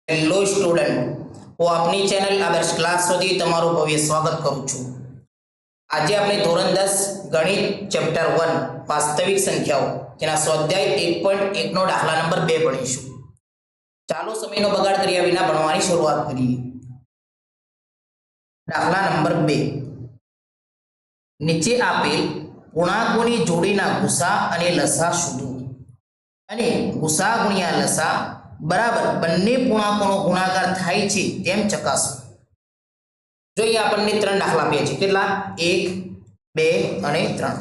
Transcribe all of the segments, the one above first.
Hello student, હું આપની channel આદર્શ ક્લાસ સુધી તમારું ભવ્ય સ્વાગત કરું છું। આજે આપણે ધોરણ 10 ગણિત ચેપ્ટર 1 વાસ્તવિક સંખ્યાઓ તેના સ્વાધ્યાય 1.1 નો દાખલા નંબર 2 ભણીશું। ચાલો સમયનો બગાડ કર્યા વિના ભણવાની શરૂઆત કરીએ। દાખલા નંબર 2, નીચે આપેલ પૂર્ણાંકોની જોડીના ગુસા અને લસા શોધો અને ગુસા ગુણ્યા લસા બરાબર બંને પૂર્ણાંકોનો ગુણાકાર થાય છે તેમ ચકાસો। જોઈએ આપણને ત્રણ દાખલા આપ્યા છે, કેટલા? 1, 2 અને 3।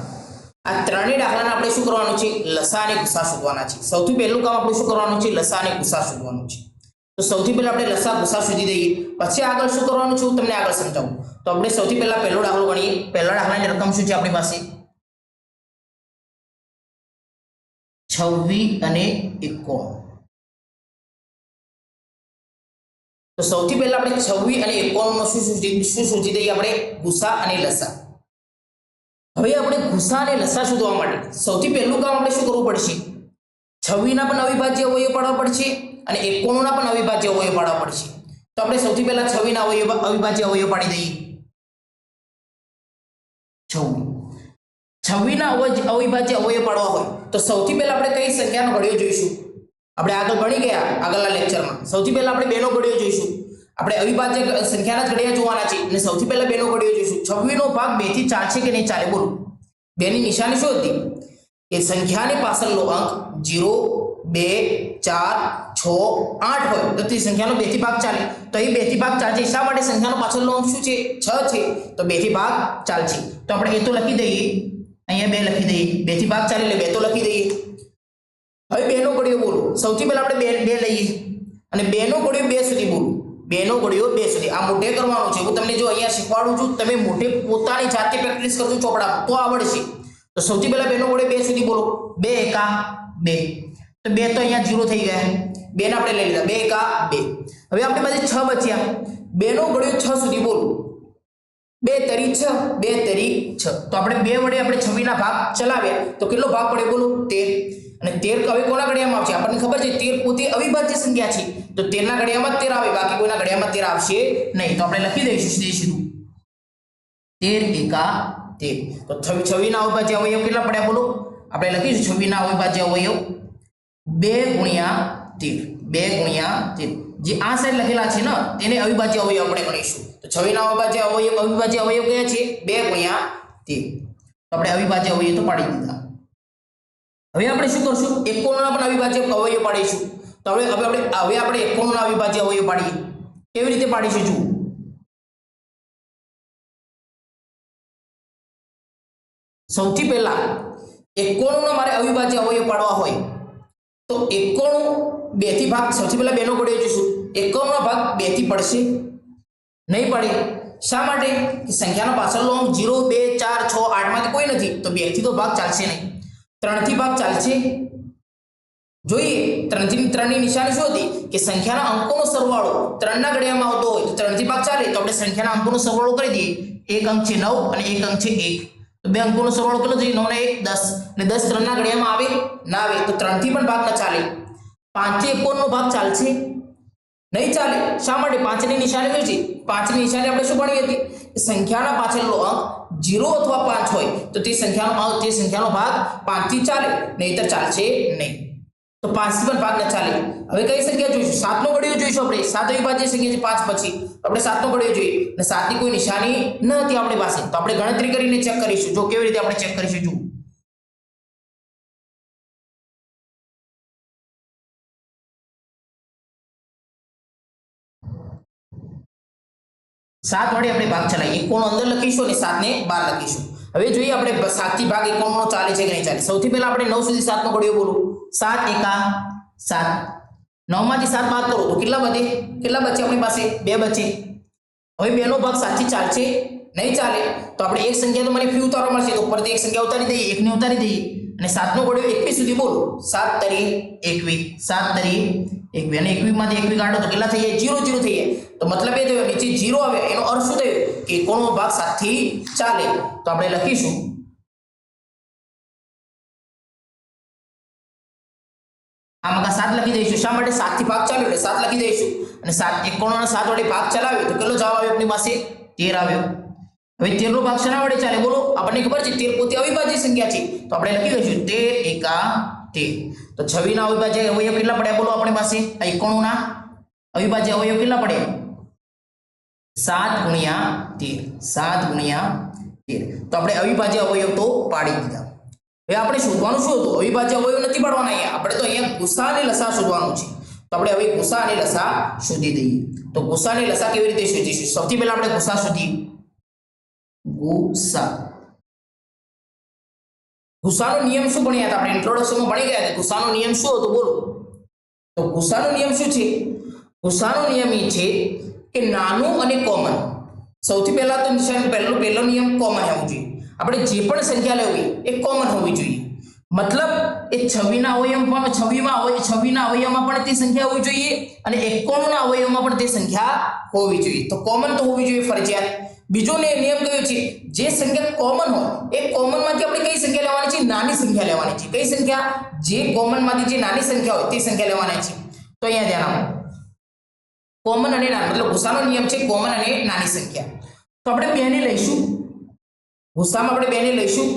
આ ત્રણેય દાખલાને આપણે શું કરવાનું છે? લસા અને ગુસા શોધવાના છે। સૌથી પહેલું કામ આપણે શું કરવાનું છે? લસા અને ગુસા શોધવાનું છે। તો સૌથી પહેલા આપણે લસા ગુસા શોધી દઈએ, પછી આગળ શું કરવાનું છે હું તમને આગળ સમજાવું। તો આપણે સૌથી પહેલા પહેલો દાખલો ગણીએ। પહેલા દાખલાની રકમ શું છે આપણી પાસે? 26 અને 91। तो સૌથી પહેલા આપણે 26 અને 91 નો શું શોધી દઈએ આપણે? ગુસા અને લસા। હવે આપણે ગુસા અને લસા શોધવા માટે સૌથી પહેલું કામ આપણે શું કરવું પડશે? 26 ના પણ અવિભાજ્ય અવયવ પાડવા પડશે અને 91 ના પણ અવિભાજ્ય અવયવ પાડવા પડશે। તો આપણે સૌથી પહેલા 26 ના અવિભાજ્ય અવયવ પાડી દઈએ। 26 ના અવિભાજ્ય અવયવ પાડવા હોય તો સૌથી પહેલા આપણે કઈ સંખ્યાનો ઘડિયો જોઈશું? આપણે આગળ ભણી ગયા આગળના લેક્ચરમાં। સૌથી પહેલા આપણે 2 નો ઘડિયો જોઈશું। આપણે અવિભાજ્ય સંખ્યાના જ ઘડિયા જોવાના છે અને સૌથી પહેલા 2 નો ઘડિયો જોઈશું। 26 નો ભાગ 2 થી ચાલશે કે નહીં ચાલે? બોલો। 2 ની નિશાની શું હતી? એ સંખ્યાની પાછળનો અંક 0, 2, 4, 6, 8 હોય તો તે સંખ્યાનો 2 થી ભાગ ચાલે। તો એ 2 થી ભાગ ચાલશે, શા માટે? સંખ્યાનો પાછળનો અંક શું છે? 6 છે, તો 2 થી ભાગ ચાલશે। તો આપણે એ તો લખી દઈએ, અહીંયા 2 લખી દઈએ। 2 થી ભાગ ચાલે એટલે 2 તો લખી દઈએ। હવે 2 નો ઘડિયો બોલો। સૌથી પહેલા આપણે 2 લઈએ અને 2 નો ઘડિયો 2 સુધી બોલો। 2 નો ઘડિયો 2 સુધી આ મોઢે કરવાનું છે। હું તમને જો અહીંયા શીખવાડું છું, તમે મોઢે પોતાની જાતે પ્રેક્ટિસ કરજો ચોપડામાં તો આવડશે। તો સૌથી પહેલા 2 નો ઘડિયો 2 સુધી બોલો। 2 એકા 2, તો 2 તો અહીંયા 0 થઈ ગયા। 2 ને આપણે લઈ લીધા, 2 એકા 2। હવે આપણી પાસે 6 બચ્યા। 2 નો ઘડિયો 6 સુધી બોલો। 2 તરી 6, 2 તરી 6। તો આપણે 2 વડે આપણે 26 ના ભાગ ચલાવ્યા તો કેટલો ભાગ પડે બોલો? 13। અને 13 હવે કોના ઘડિયામાં આવશે? આપણને ખબર છે 13 પોતે અવિભાજ્ય સંખ્યા છે, તો 13 ના ઘડિયામાં 13 આવે, બાકી કોઈના ઘડિયામાં 13 આવશે નહીં। તો આપણે લખી દઈશું સીધું 13 એકા 13। તો 26 ના અવિભાજ્ય અવયવ કેટલા પડ્યા બોલો? આપણે લખીશું 26 ના અવિભાજ્ય અવયવ 2 ગુણ્યા 13। 2 ગુણ્યા 13 જે આ સાઈડ લખેલા છે ને તેને અવિભાજ્ય અવયવ આપણે ગણીશું। તો 26 ના અવિભાજ્ય અવયવ કયા છે? 2 ગુણ્યા 13। તો આપણે અવિભાજ્ય અવયવ તો પાડી દીધા। હવે આપણે શું કરશું? 91 ના પણ અવિભાજ્ય અવયવ પાડીશું। તો હવે આપણે 91 ના અવિભાજ્ય અવયવ પાડીએ। કેવી રીતે પાડીશું જુઓ। સૌથી પહેલા 91 ના મારે અવિભાજ્ય અવયવ પાડવા હોય તો 91 2 થી ભાગ, સૌથી પહેલા 2 નો ઘડિયો જોઈશું। 91 નો ભાગ 2 થી પડશે નહીં પડે, શા માટે? કે સંખ્યાનો પાછળનો અંક 0, 2, 4, 6, 8 માંથી કોઈ નથી, તો 2 થી તો ભાગ ચાલશે નહીં। 3 થી ભાગ ચાલશે। જોઈએ 3 ની નિશાની શું હતી? કે સંખ્યાના અંકોનો સરવાળો 3 ના ઘડિયામાં આવતો હોય તો 3 થી ભાગ ચાલે, તો આપણે સંખ્યાના અંકોનો સરવાળો કરી દઈએ। એક અંક છે 9 અને એક અંક છે 1, તો બે અંકોનો સરવાળો કેટલો થશે? 9 ને 1 10, અને 10 3 ના ઘડિયામાં આવે ના આવે, તો 3 થી પણ ભાગ ન ચાલે। 5 થી 51 નો ભાગ ચાલશે નહીં ચાલે, શા માટે? 5 ની નિશાની શું છે? 5 ની નિશાની આપણે શું ભણી હતી? સંખ્યાના પાછળનો અંક 0 અથવા 5 હોય તો તે સંખ્યાનો ભાગ 5 થી ચાલે, નહીંતર ચાલશે નહીં। તો 5 થી પણ ભાગ ન ચાલે। હવે કઈ સંખ્યા જોઈશું? 7 નો ઘડિયો જોઈશું આપણે। 7 અવિભાજ્ય સંખ્યા છે 5 પછી, આપણે 7 નો ઘડિયો જોઈએ અને 7 ની કોઈ નિશાની ન હતી આપણી પાસે, તો આપણે ગણતરી કરીને ચેક કરીશું। જો કેવી રીતે આપણે ચેક કરીશું જુઓ। सात वडे આપણે ભાગ ચલાવીએ। 91 અંદર લખીશું અને 7 ને બહાર લખીશું। હવે જોઈએ આપણે 7 થી ભાગ 91 નો ચાલે છે કે નહીં ચાલે। સૌથી પહેલા આપણે 9 સુધી 7 નો ઘડિયો બોલો। 7 એકા 7, 9 માંથી 7 બાદ કરો તો કેટલા બચે? આપણી પાસે 2 બચે। હવે 2 નો ભાગ 7 થી ચાલશે નહીં ચાલે, તો આપણે એક સંખ્યા તો મને ફ્રી ઉતારવા મળશે, તો ઉપરથી એક સંખ્યા ઉતારી દઈએ, 1 ને ઉતારી દઈએ અને 7 નો ઘડિયો 21 સુધી બોલો। 7 તરી 21, 7 તરી 21 અને 21 માંથી 21 કાઢો તો કેટલા થઈ જાય? 0 0 થઈ જાય। તો મતલબ એ થયો નીચે 0 આવે, એનો અર્થ શું થયો? કે 91 નો ભાગ 7 થી ચાલે। તો આપણે લખીશું આમાં 7 લખી દઈશું. શા માટે? 7 થી ભાગ ચાલ્યો એટલે 7 લખી દઈશું. અને 7 91 ના 7 વડે ભાગ ચલાવ્યો તો કેટલો જવાબ આવ્યો આપણી પાસે? 13 આવ્યો. હવે 13 નો ભાગ શેના વડે ચાલે બોલો? આપણને ખબર છે 13 પોતે અવિભાજ્ય સંખ્યા છે, તો આપણે લખી દઈશું 13 એકા 13. તો 26 ના અવિભાજ્ય અવયવ કેટલા પડ્યા બોલો આપણી પાસે? આ 91 ના અવિભાજ્ય અવયવ કેટલા પડ્યા? 7 ગુણ્યા 13. 7 ગુણ્યા 13. તો આપણે અવિભાજ્ય અવયવ તો પાડી દીધા. હવે આપણે શોધવાનું શું હતું? અવિભાજ્ય અવયવ નથી પાડવાના અહીંયા. આપણે તો અહીંયા ગુસા અને લસા શોધવાનું છે. તો આપણે હવે ગુસા અને લસા શોધી દઈએ. તો ગુસા અને લસા કેવી રીતે શોધીશું? સૌથી પહેલા આપણે ગુસા શોધીએ. ગુસા. ગુસાનો નિયમ શું ભણ્યા હતા આપણે? ઇન્ટ્રોડક્શનમાં ભણી ગયા હતા. ગુસાનો નિયમ શું હતો બોલો? તો ગુસાનો નિયમ શું છે? ગુસાનો નિયમ એ છે કે નાનું અને કોમન. સૌથી પહેલા તો પહેલો નિયમ કોમન હોવો જોઈએ. આપણે જે પણ સંખ્યા લેવી એ કોમન હોવી જોઈએ. મતલબ એ 26 ના અવયવમાં 26 ના અવયવમાં પણ તે સંખ્યા હોવી જોઈએ અને 91 ના અવયવમાં પણ તે સંખ્યા હોવી જોઈએ. તો કોમન તો હોવી જોઈએ ફરજિયાત. બીજો ને નિયમ કયો છે? જે સંખ્યા કોમન હોય એ કોમન માંથી આપણે કઈ સંખ્યા લેવાની છે? નાની સંખ્યા લેવાની છે. કઈ સંખ્યા? જે કોમન માંથી જે નાની સંખ્યા હોય તે સંખ્યા લેવાની છે. તો અહીંયા ધ્યાન આપો. કોમન અને નાની, મતલબ ગુસાનો નિયમ છે કોમન અને નાની સંખ્યા. તો આપણે 2 ને લઈશું. ગુસામાં આપણે 2 ને લઈશું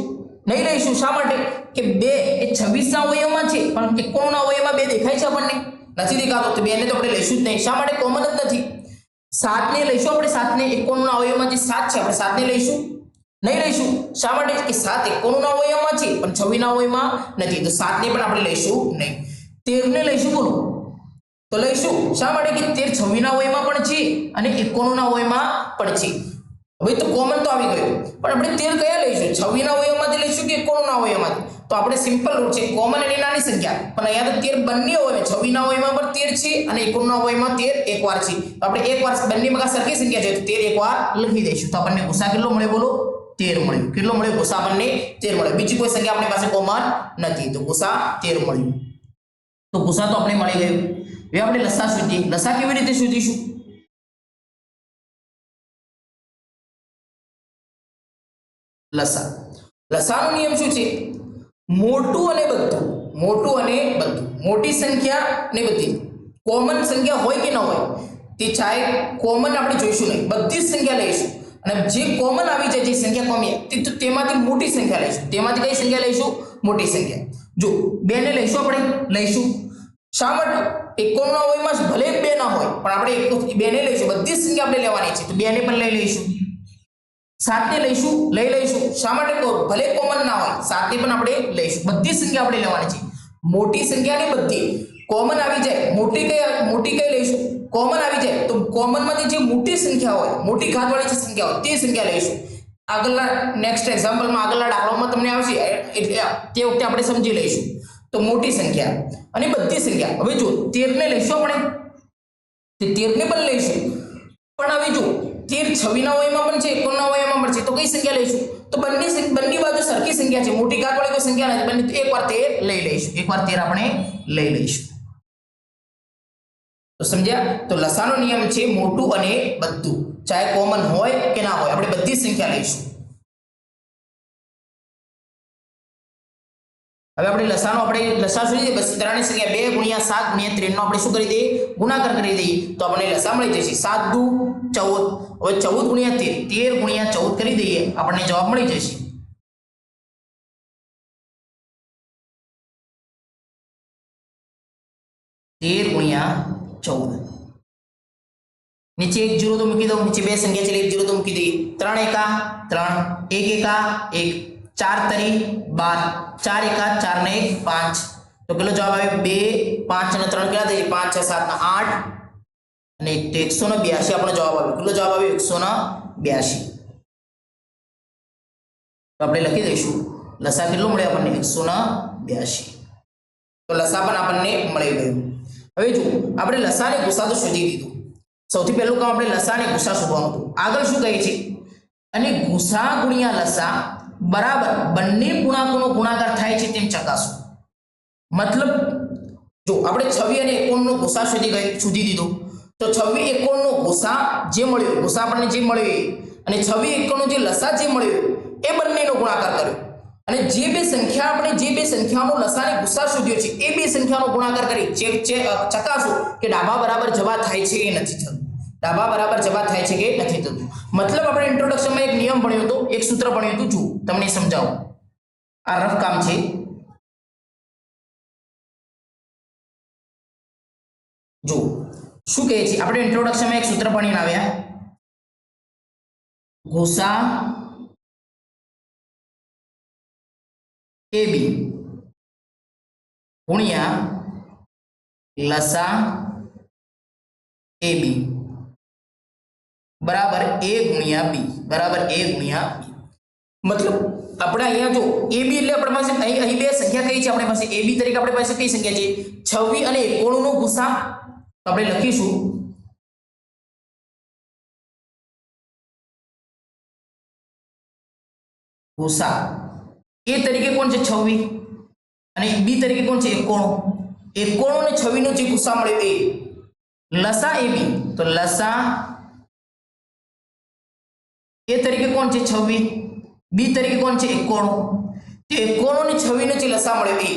નહીં લઈશું. શા માટે? કે 2 એ 26 ના અવયવમાં છે પણ 91 ના અવયવમાં 2 દેખાય છે આપણને? નથી દેખાતો. તો 2 ને તો આપણે લઈશું જ નહીં. શા માટે? કોમન જ નથી. 7 ને લઈશું આપણે. 7 ને 91 ના અવયવમાં જે 7 છે આપણે 7 ને લઈશું નહીં લઈશું. શા માટે? કે 7 91 ના અવયવમાં છે પણ 26 ના અવયવમાં નથી. તો 7 ને પણ આપણે લઈશું નહીં. 13 ને લઈશું બોલો? તો લઈશું. શા માટે? કે 13 26 ના અવયવમાં પણ છે અને 91 ના અવયવમાં પણ છે. હવે તો કોમન તો આવી ગયું પણ આપણે 13 કયા લઈશું? 26 ના અવયવમાંથી લઈશું કે 91 ના અવયવમાંથી? તો આપણે સિમ્પલ રૂટ છે કોમન અને નાની સંખ્યા. પણ અહીંયા તો 13 બંને અવયવ 26 ના અવયવમાં પણ 13 છે અને 91 ના અવયવમાં 13 એકવાર છે. તો આપણે એકવાર બંનેમાં સરખી સંખ્યા છે તો 13 એકવાર લખી દઈશું. તો આપણને ગુસા કેટલો મળે બોલો? 13 મળ્યો. કેટલો મળ્યો? ગુસા આપણને 13 મળ્યો. બીજી કોઈ સંખ્યા આપણી પાસે કોમન નથી તો ગુસા 13 મળ્યું. તો ગુસા તો આપણે મળી ગયું. હવે આપણે લસા શોધીએ. લસા કેવી રીતે શોધીશું? લસા. લસાનો નિયમ શું છે? મોટું અને બધું. મોટું અને બધું. મોટી સંખ્યા ને બધી કોમન સંખ્યા હોય કે ન હોય તે ચાહે કોમન આપણે જોઈશું નહીં, બધી જ સંખ્યા લઈશું અને જે કોમન આવી જાય જે સંખ્યા કોમી તો તેમાંથી મોટી સંખ્યા લઈશું. તેમાંથી કઈ સંખ્યા લઈશું? મોટી સંખ્યા. જો 2 ને લઈશું આપણે લઈશું. શા માટે? 91 ના અવયવમાં ભલે 2 ના હોય પણ આપણે 2 ને લઈશું. બધી જ સંખ્યા આપણે લેવાની છે તો 2 ને પણ લઈ લઈશું. 7 ને લઈશું લઈશું. શા માટે? ભલે કોમન ના હોય 7 ને પણ આપણે લઈશું. બધી સંખ્યા આપણે લેવાની છે. મોટી સંખ્યા ને બધી કોમન આવી જાય. મોટી કઈ લઈશું? કોમન આવી જાય તો કોમન માંથી જે મોટી સંખ્યા હોય, મોટી ઘાત વાળી જે સંખ્યા હોય તે સંખ્યા લઈશું. આગળના નેક્સ્ટ એક્ઝામ્પલમાં આગળના દાખલામાં તમને આવશે એટલે તે વખતે આપણે સમજી લઈશું. તો મોટી સંખ્યા અને બધી સંખ્યા. હવે જો 13 ને લઈશું આપણે તે 13 ને પણ લઈશું પણ હવે જો 13 26 ના અવયવમાં પણ છે 91 ના અવયવમાં પણ છે તો કઈ સંખ્યા લઈશું? તો બંને બાજુ સરખી સંખ્યા છે. મોટી ઘાત વાળી કોઈ સંખ્યા નથી. બંને એકવાર 13 લઈ લઈશું. એકવાર 13 આપણે લઈ લઈશું. તો સમજ્યા? તો લસાનો નિયમ છે મોટું અને બધું, ચાહે કોમન હોય કે ના હોય આપણે બધી સંખ્યા લઈશું. હવે આપણે લસા શોધી દઈએ. બસ ત્રણેય સંખ્યા 2 ગુણ્યા 7 ગુણ્યા 13 નો આપણે શું કરી દઈએ? ગુણાકાર કરી દઈએ તો આપણને લસા મળી જશે 7 દુ 14. હવે 14 ગુણ્યા 13 ગુણ્યા 14 કરી દઈએ આપણને જવાબ મળી જશે. તેર ગુણ્યા 14. નીચે 1 0 તો મૂકી દો. નીચે 2 સંખ્યા છે 1 0 તો મૂકી દઈએ. 3 એકા 3, 1 એકા 1, 4 તરી 12, 4 એકા 4 ને 1 5. તો કેટલો જવાબ આવ્યો? 2 5 અને 3 કેટલા થઈ? 5 6 7 8 અને 182 આપણો જવાબ આવ્યો. કેટલો જવાબ આવ્યો? 182. તો આપણે લખી દઈશું લસા કેટલો મળ્યો આપણને? 182. તો લસા પણ આપણને મળી ગયું. હવે જો આપણે લસા અને ગુસા તો શોધી દીધું. સૌથી પહેલું કામ આપણે લસા અને ગુસા શોધવાનું હતું. આગળ શું કહે છે? અને ગુસા ગુણ્યા લસા બરાબર બંને પૂર્ણાંકોનો ગુણાકાર થાય છે તેમ ચકાસો. મતલબ જો આપણે 26 અને 91 નો ગુસા શોધી દીધો તો 26 91 નો ગુસા જે મળ્યો, ગુસા આપણને જે મળ્યો અને 26 91 નો જે લસા જે મળ્યો એ બંનેનો ગુણાકાર કર્યો અને જે બે સંખ્યાઓનો લસા અને ગુસા શોધ્યો છે એ બે સંખ્યાનો ગુણાકાર કરી ચકાસો કે ડાબા બરાબર જવાબ થાય છે કે નથી થતું, ડાબા બરાબર જવાબ થાય છે કે નથી થતું. મતલબ આપણે ઇન્ટ્રોડક્શનમાં એક નિયમ ભણ્યો હતો, એક સૂત્ર ભણ્યું હતું. જુઓ તમને સમજાવો, આ રફ કામ છે. જો શું કહે છે, આપણે ઇન્ટ્રોડક્શનમાં એક સૂત્ર ભણીને આવ્યા, ગુસા AB ગુણ્યા લસા AB બરાબર A ગુણ્યા B બરાબર A ગુણ્યા B. મતલબ આપણે અહીંયા જો AB એટલે આપણી પાસે અહીં બે સંખ્યા કઈ છે આપણી પાસે, AB તરીકે આપણી પાસે કઈ સંખ્યા છે 26 અને 91 નો ગુસા. તો આપણે લખીશું ગુસા A તરીકે કોણ છે 26 અને B તરીકે કોણ છે 91 અને 26 નો જે ગુસા મળ્યો એ લસા AB. તો લસા A તરીકે કોણ છે 26, B તરીકે કોણ છે 91. તે 91 અને 26 નો જે લસા મળ્યો એ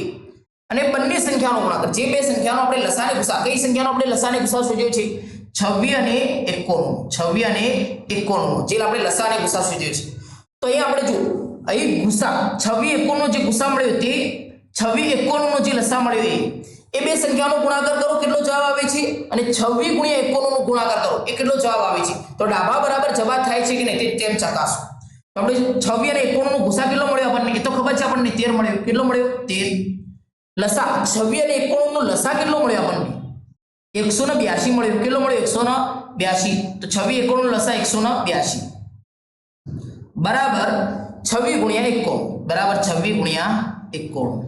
અને બંને સંખ્યાનો ગુણાકાર, જે બે સંખ્યાનો આપણે લસા અને ગુસા, કઈ સંખ્યાનો આપણે લસા અને ગુસા શોધ્યો છે 26 અને 91 જે આપણે લસા અને ગુસા શોધ્યો છે. તો અહીંયા આપણે જો અહીં ગુસા 26 91 નો જે ગુસા મળ્યો તે 26 91 નો જે લસા મળ્યો એ બે સંખ્યાનો ગુણાકાર કરો કેટલો જવાબ આવે છે, અને 26 ગુણ્યા 91 નો ગુણાકાર કરો એ કેટલો જવાબ આવે છે. તો ડાબા બરાબર જવાબ થાય છે કે નહીં તેમ ચકાસો. તો આપણે 26 અને 91 નો ગુસા કેટલો મળ્યો આપણને, એ તો ખબર છે આપણને 13 મળ્યો. કેટલો મળ્યો 13. લસા 26 અને 91 નો લસા કેટલો મળ્યો આપણને 182 મળ્યો. કેટલો મળ્યો 182. તો 26 91 નો લસા 182 બરાબર 26 ગુણ્યા 91 બરાબર 26 ગુણ્યા 91.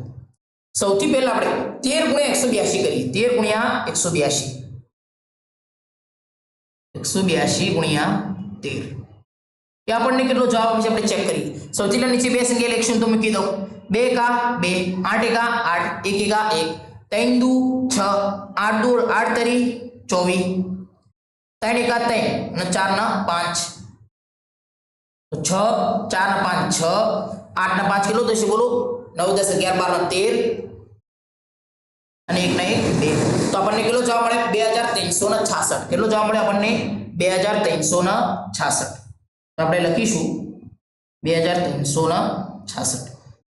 સૌથી પહેલા આપણે 13 ગુણ્યા 182 કરીએ. 13 ગુણ્યા 182 ગુણ્યા 13 એ આપણને કેટલો જવાબ આવે છે આપણે ચેક કરીએ. સૌથી પહેલા નીચે બે સંખ્યા લખીશું તો મૂકી દઉં. 2 એકા 2, 8 એકા 8, 1 એકા 1, 3 દુ 6, 8 દુ 8 તરી 24, 3 એકા 3 અને 4 ના 5. તો 6 4 ના 5 6, 8 ના 5 કેટલો થશે બોલો 9 10 11 12 ના 13 અને 1 ના 1 2. તો આપણને કેટલો જવાબ મળે 2366. કેટલો જવાબ મળે આપણને 2366. તો આપણે લખીશું 2366.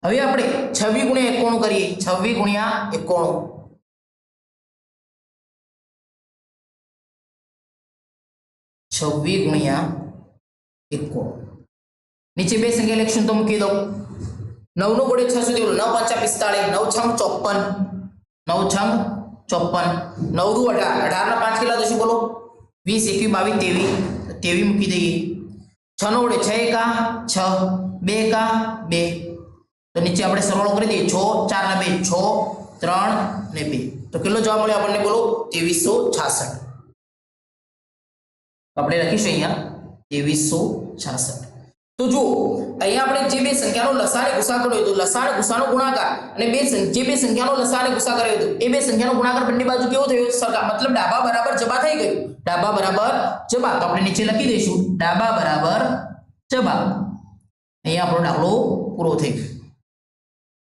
હવે આપણે 26 ગુણ્યા 91 કરીએ. 26 ગુણ્યા 91 26 ગુણ્યા 91 નીચે બે સંખ્યા લખીશું તો મૂકી દઉં. 9 નો વડે 6 સુધી 9 5 45, 9 6 54, 9 દુ 18, 18 ના 5 કેટલા થશે બોલો 20 21 22 23 મૂકી દઈએ. 6 નો વડે 6 એકા 6, 2 એકા 2. તો નીચે આપણે સરવાળો કરી દઈએ 6 4 ના 2 6 3 ને 2. તો કેટલો જવાબ મળ્યો આપણને બોલો 2366. આપણે લખીશું અહીંયા 2366. તો જો અહીંયા આપણે જે બે સંખ્યાનો લસા અને ગુસા કર્યો હતો, લસા અને ગુસાનો ગુણાકાર અને જે બે સંખ્યાનો લસા અને ગુસા કર્યો હતો એ બે સંખ્યાનો ગુણાકાર બંને બાજુ કેવો થયો સરખા, મતલબ ડાબા બરાબર જબા થઈ ગયું. ડાબા બરાબર જબા. તો આપણે નીચે લખી દઈશું ડાબા બરાબર જબા. અહીંયા આપણો દાખલો પૂરો થઈ ગયો.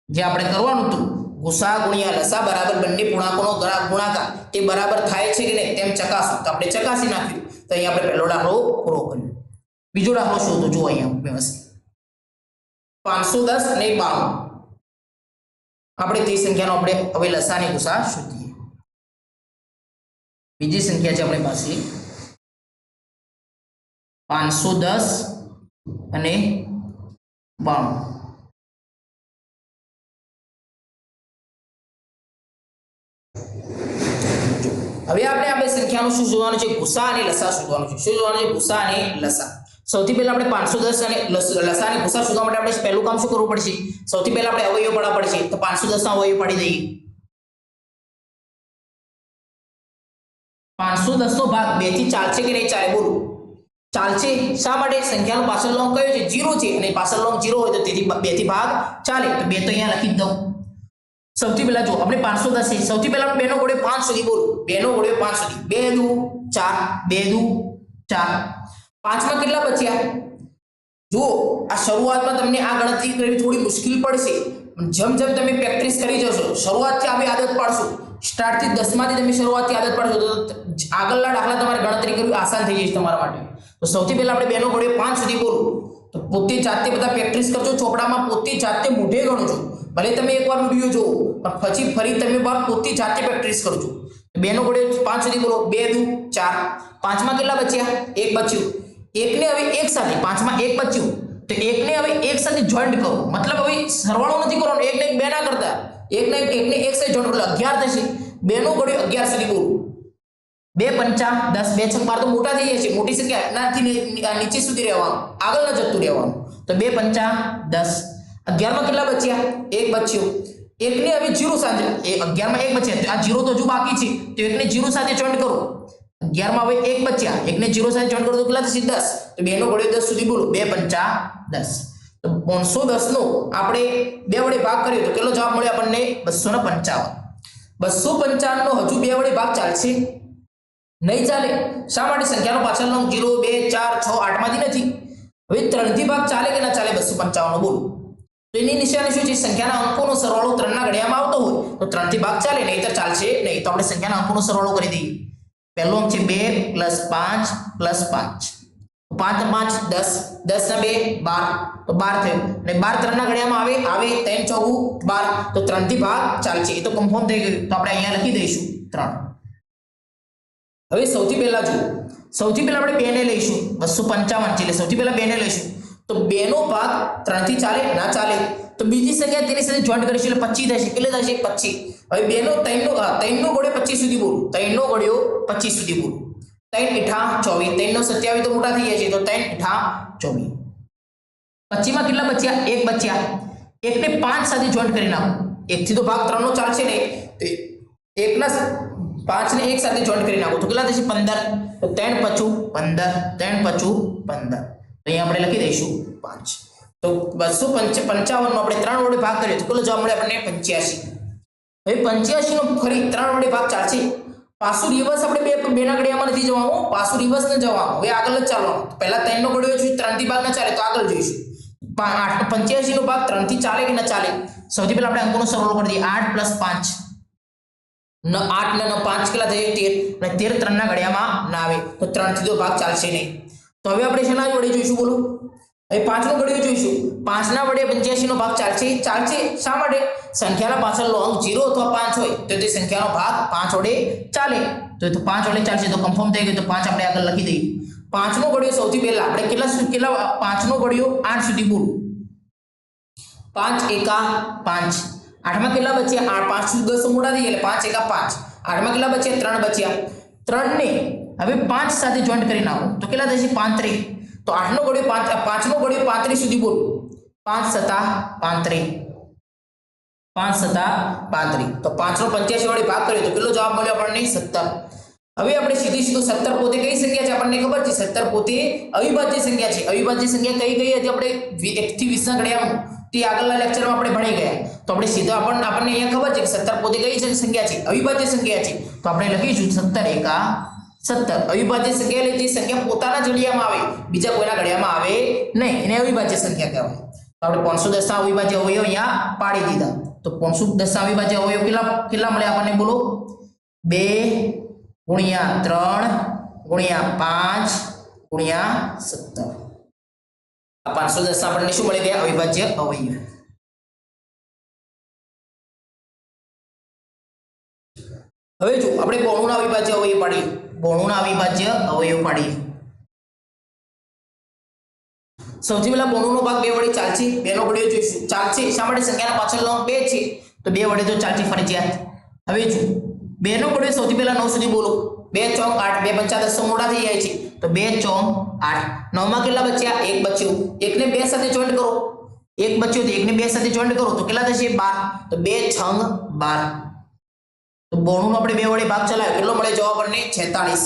જે આપણે કરવાનું હતું ગુસા ગુણ્યા લસા બરાબર બંને પૂર્ણાંકોનો ગુણાકાર તે બરાબર થાય છે કે નહીં તેમ ચકાસો. તો આપણે ચકાસી નાખ્યું. તો અહીંયા આપણે પહેલો દાખલો પૂરો કર્યો. બીજો દાખલો શું હતો જુઓ અહીંયા વ્યવસ્થિત 510 અને 92. આપણે તે સંખ્યાનો આપણે હવે લસા અને ગુસા શોધીએ. બીજી સંખ્યા છે આપણી પાસે 510 અને 92. હવે આપણે આ બે સંખ્યાનું શું શોધવાનું છે ગુસા અને લસા શોધવાનું છે. શું શોધવાનું છે ગુસા અને લસા. સૌથી પહેલા આપણે 510 અને લસા અને ગુસા શોધવા માટે આપણે પહેલું કામ શું કરવું પડશે, સૌથી પહેલા આપણે અવયવ પાડવા પડશે. તો 510 ના અવયવ પાડી દઈએ. 510 નો ભાગ 2 થી ચાલશે કે નહીં ચાલે બોલો ચાલશે. શા માટે સંખ્યાનો પાછળ લોંગ કયો છે 0 છે અને પાછળ લોંગ 0 હોય તો તેથી 2 થી ભાગ ચાલે. તો 2 તો અહીંયા લખી દઉં. સૌથી પહેલા જો આપણે 510 છે, સૌથી પહેલા આપણે 2 નો ઘોડે 5 સુધી બોલો 2 નો ઘોડે 5 સુધી 2 દુ 4 2 દુ 4 પાંચમાં કેટલા બચ્યા જુઓ આ શરૂઆતમાં તમને આ ગણતરી કરવી થોડી મુશ્કેલ પડશે, જેમ જેમ તમે પ્રેક્ટિસ કરી જશો, શરૂઆતથી આવી આદત પાડશો, સ્ટાર્ટથી 10 માંથી તમે શરૂઆતથી આદત પાડશો તો આગળના દાખલા તમારે ગણતરી કરવી આસાન થઈ જશે તમારા માટે. તો સૌથી પહેલા આપણે બેનો ઘોડીઓ 5 સુધી બોલું તો પોતે જાતે બધા પ્રેક્ટિસ કરજો, ચોપડામાં પોતે જાતે મોઢે ગણજો. ભલે તમે એકવાર વિડિયો જોવો પણ પછી ફરી તમે પોતે જાતે પ્રેક્ટિસ કરજો. બેનો ઘોડીઓ 5 સુધી બોલો. 2 દુ 4, પાંચમાં કેટલા બચ્યા? 1 બચ્યું. એકને હવે એક સાથે, પાંચમાં 1 બચ્યું તો એકને હવે એક સાથે જોઈન્ટ કરો, મતલબ હવે સરવાળો નથી કરવાનો, એકને એક બે ના કરતા, એકને એક સાથે જોઈન્ટ કરો 11 થશે. બેનો ઘોડીઓ 11 સુધી બોલો. 2 પંચા 10, 2 છંગ 12 તો મોટા થઈ જાય છે, મોટી સંખ્યા નાથી નીચે સુધી રહેવાનું, આગળ ન જતું રહેવાનું. તો 2 પંચા 10, 11 માં કેટલા બચ્યા? 1 બચ્યું. એકને હવે 0 સાથે, 11 માં 1 બચ્યા તો આ 0 તો હજુ બાકી છે, તો એકને 0 સાથે જોઈન્ટ કરો. 11 માં હવે 1 બચ્યા, એકને 0 સાથે જોઈન્ટ કરો તો કેટલા થશે? 10. તો બેનો ઘોડીઓ 10 સુધી બોલો. 2 પંચા 10. તો 510 નો આપણે 2 વડે ભાગ કર્યો તો કેટલો જવાબ મળ્યો આપણને? 255. 255 નો હજુ 2 વડે ભાગ ચાલશે નહીં, ચાલે. શા માટે? સંખ્યાનો પાછળનો 0 2 4 6 8 માંથી નથી. હવે 3 થી ભાગ ચાલે કે ના ચાલે? 255 નો બોલો. તો એની નિશાની શું છે? સંખ્યાના અંકોનો સરવાળો 3 ના ઘડિયામાં આવતો હોય તો 3 થી ભાગ ચાલે, નહીં તો ચાલશે નહીં. તો આપણે સંખ્યાના અંકોનો સરવાળો કરી દઈએ. પહેલો અંક છે 2 + 5 + 5. 5 5 10, 10 ના 2 12, તો 12 થયો. અને 12 3 ના ઘડિયામાં આવે 3 ચોગુ 12, તો 3 થી ભાગ ચાલશે. એ તો કન્ફર્મ થઈ ગયું. તો આપણે અહીંયા લખી દઈશું 3. હવે સૌથી પહેલા જો, સૌથી પહેલા આપણે 2 ને લઈશું. 255 એટલે સૌથી પહેલા 2 ને લઈશું. તો 2 નો ભાગ 3 થી ચાલે? ના ચાલે. તો બીજી સંખ્યા તેની સાથે જોઈન્ટ કરીશું એટલે 25 થશે. કેટલે થશે? 25. હવે 2 નો 3 નો ઘોડીઓ 25 સુધી બોલો. 3 નો ઘોડીઓ 25 સુધી બોલો. 3 × 24, 3 નો 27 તો મોટા થઈ જાય છે, તો 3 × 24. 25 માં કેટલા બચ્યા? 1 બચ્યા. એકને 5 સાથે જોઈન્ટ કરી નાખો. 1 થી તો ભાગ 3 નો ચાલશે નહીં, તો 1 ના 5 ને 1 સાથે જોઈન્ટ કરી નાખો તો કેટલા થશે? 15. તો 3 × 5 15, 3 × 5 15. તો અહીંયા આપણે લખી દઈશું 5. તો 255 નો આપણે 3 વડે ભાગ કરીએ તો કેટલો જવાબ મળે આપણને? 85. હવે 85 નો ફરી 3 વડે ભાગ ચાલશે. પાછું રિવર્સ આપણે બે ના ઘડિયામાં નથી જવાનું, પાછું રિવર્સ ન જવાનું, હવે આગળ જ ચાલવાનું. પહેલા 3 નો ઘડિયો છે, 3 થી ભાગ ના ચાલે તો આગળ જોઈશું. 85 નો ભાગ 3 થી ચાલે કે ના ચાલે? સૌથી પહેલા આપણે અંકોનો સરવાળો કરી દઈએ. 8 + 5, 8 ને 5 કેટલા થઈ જાય? 13. અને 13 3 ના ઘડિયામાં ના આવે તો 3 થી તો ભાગ ચાલશે નહીં. તો હવે આપણે શેના વડે જોઈશું બોલો? હવે 5 નો ઘડિયો જોઈશું. 5 ના વડે 85 નો ભાગ ચાલશે? ચાલશે. શા માટે? સંખ્યાના પાછળનો અંક 0 અથવા 5 હોય તો તે સંખ્યાનો ભાગ 5 વડે ચાલે. તો 5 વડે ચાલશે તો કન્ફર્મ થઈ ગયું. તો 5 આપણે આગળ લખી દઈએ. 5 નો ઘડિયો સૌથી પહેલા આપણે કેટલા 5 નો ઘડિયો 8 સુધી બોલો. 5 એકા 5. 8 માં કેટલા બચ્યા? 8 5 સુધી 10 મોટા થઈ ગયા એટલે 5 એકા 5. 8 માં કેટલા બચ્યા? 3 બચ્યા. 3 ને હવે 5 સાથે જોઈન્ટ કરી નાખો તો કેટલા થશે? 35. તો 8 નો ઘડિયો 5 નો ઘડિયો 35 સુધી બોલો. 5 × 7 = 35. 5 × 7 = 35. તો 5 નો 85 વડે ભાગ કર્યો તો કેટલો જવાબ મળ્યો આપણને? 17. હવે આપણે સીધું 17 પોતે કઈ સંખ્યા છે આપણને ખબર છે? 17 પોતે અવિભાજ્ય સંખ્યા છે. અવિભાજ્ય સંખ્યા કઈ હતી આપણે? 1 થી 20 ના ઘડિયામાં, તે આગળના લેક્ચરમાં આપણે ભણી ગયા. તો આપણે સીધા આપણને અહીંયા ખબર છે કે 17 પોતે કઈ સંખ્યા છે? અવિભાજ્ય સંખ્યા છે. તો આપણે લખીશું 17 એકા 17. અવિભાજ્ય સંખ્યા એટલે જે સંખ્યા પોતાના ઘડિયામાં આવે, બીજા કોઈના ઘડિયામાં આવે નહીં, એને અવિભાજ્ય સંખ્યા કહેવાય. તો આપણે 510 ના અવિભાજ્ય અવયવ અહીંયા પાડી દીધા. તો 510 ના અવિભાજ્ય અવયવ કેટલા મળે આપણને બોલો? 2 × 3 × 5 × 17. આ 510 આપણને શું મળી ગયા? અવિભાજ્ય અવયવ. હવે જો આપણે બોણુના અવિભાજ્ય અવયવ પાડીએ. બોણુના અવિભાજ્ય અવયવ પાડીએ. સૌથી પહેલા બોણુનો ભાગ 2 વડે ચાલશે. 2 નો ઘડિયો જોઈશું. ચાલશે. શા માટે? સંખ્યાના પાછળનો અંક 2 છે તો 2 વડે તો ચાલશે ફરજિયાત. હવે જો 2 નો ઘડિયો સૌથી પહેલા 9 સુધી બોલો. 2 ચોક 8, 2 પંચા 10 મોટા થઈ જાય છે તો 2 ચોક 8. 9 માં કેટલા બચ્યા? 1 બચ્યું. એકને 2 સાથે જોઈન્ટ કરો. 1 બચ્યું તો એકને 2 સાથે જોઈન્ટ કરો તો કેટલા થશે? 12. તો 2 × 12. તો બોણુનો આપણે 2 વડે ભાગ ચલાવ્યો કેટલો મળે જવાબ આપણને? 46.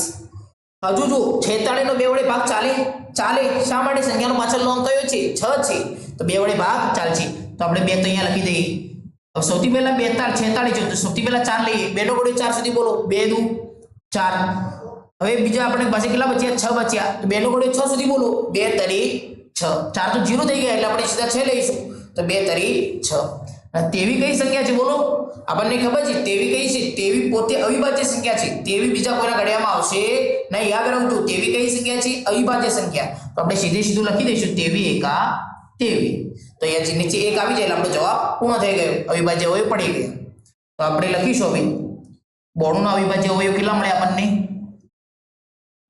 હજુ જો 46 નો 2 વડે ભાગ ચાલે? ચાલે. શા માટે? સંખ્યાનો પાછળનો અંક કયો છે? 6 છે તો 2 વડે ભાગ ચાલશે. તો આપણે 2 તો અહીંયા લખી દઈએ. હવે સૌથી પહેલા 46 જો તો સૌથી પહેલા 4 લઈએ. 2 નો ઘડિયો 4 સુધી બોલો. 2 દુ 4. હવે બીજા આપણે પાસે કેટલા બચ્યા? 6 બચ્યા. તો 2 નો ઘડિયો 6 સુધી બોલો. 2 તરી 6 4 તો 0 થઈ ગયા એટલે આપણે સીધા 6 લઈશું તો 2 તરી 6 અને તેવી કઈ સંખ્યા છે બોલો આપણને ખબર છે તેવી કઈ છે તેવી પોતે અવિભાજ્ય સંખ્યા છે તેવી બીજા કોઈના ઘડિયામાં આવશે નહીં યાદ રાખજો તેવી કઈ સંખ્યા છે અવિભાજ્ય સંખ્યા તો આપણે સીધે સીધું લખી દઈશું તેવી એકા તેવી તો અહીંયા નીચે 1 આવી જાય એટલે આપણો જવાબ પૂર્ણ થઈ ગયો અવિભાજ્ય અવયવ પડી ગયા તો આપણે લખીશું હવે 92 નો અવિભાજ્ય અવયવ કેટલા મળે આપણને